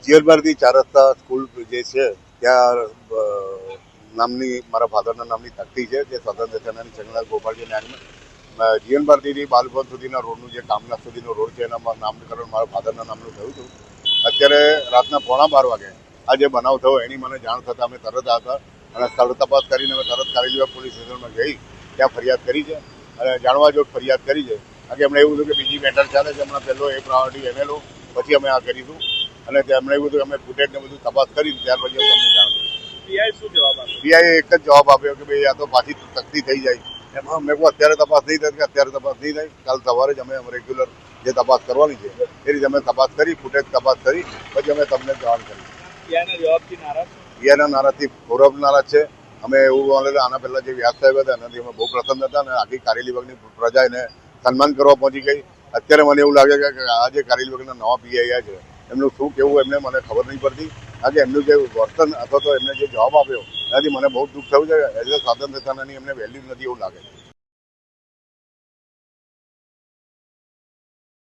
જીવનભારતી ચાર રસ્તા સ્કૂલ જે છે ત્યાં નામની મારા ફાધરના નામની તકતી છે જે સ્વતંત્ર સેનાની ચંદ્રલાલ ગોપાલજી નામની જીવનભારતીથી બાલભવન સુધીના રોડનું જે કામના સુધીનો રોડ છે એના નામકરણ મારા ફાધરના નામનું થયું હતું. અત્યારે રાતના 12:15 વાગે આ જે બનાવ થયો એની મને જાણ થતાં અમે તરત હતા અને સ્થળ તપાસ કરીને અમે તરત કારેલીબાગ પોલીસ સ્ટેશનમાં જઈ ત્યાં ફરિયાદ કરી છે અને જાણવા જોગ ફરિયાદ કરી છે. કારણ કે એમણે એવું હતું કે બીજી મેટર ચાલે છે, હમણાં પહેલો એ પ્રાયોરિટી એને લો, પછી અમે આ કરીશું. અને એમણે એવું હતું અમે ફૂટેજને બધું તપાસ કરી ત્યાર પછી તમને જાણ કરી. પીઆઈ શું જવાબ આપ્યો? પીઆઈએ એક જ જવાબ આપ્યો કે ભાઈ આ તો પાછી તકતી થઈ જાય. એમાં મેં કહું અત્યારે તપાસ નહીં થાય, કે અત્યારે તપાસ નહીં થાય, કાલ સવારે જ અમે રેગ્યુલર જે તપાસ કરવાની છે એ રીતે અમે તપાસ કરી, ફૂટેજ તપાસ કરી પછી અમે તમને જાણ કરી. પીઆઈના જવાબથી નારાજ? પીઆઈના નારાજથી ગૌરવ નારાજ છે. અમે એવું આના પહેલા જે વ્યાસ સાહેબ હતા એનાથી અમે બહુ પ્રસન્ન હતા અને આખી કારેલીબાગની પ્રજા એને સન્માન કરવા પહોંચી ગઈ. અત્યારે મને એવું લાગે કે આ જે કારેલીબાગના નવા પીઆઈ આવ્યા છે એમનું શું કેવું એમને મને ખબર નહીં પડતી. કારણ કે એમનું જે વર્તન અથવા તો એમને જે જવાબ આપ્યો એનાથી મને બહુ દુઃખ થયું છે. એઝ અ સ્વાતંત્ર્ય સેનાની એમને વેલ્યુ નથી એવું લાગે છે.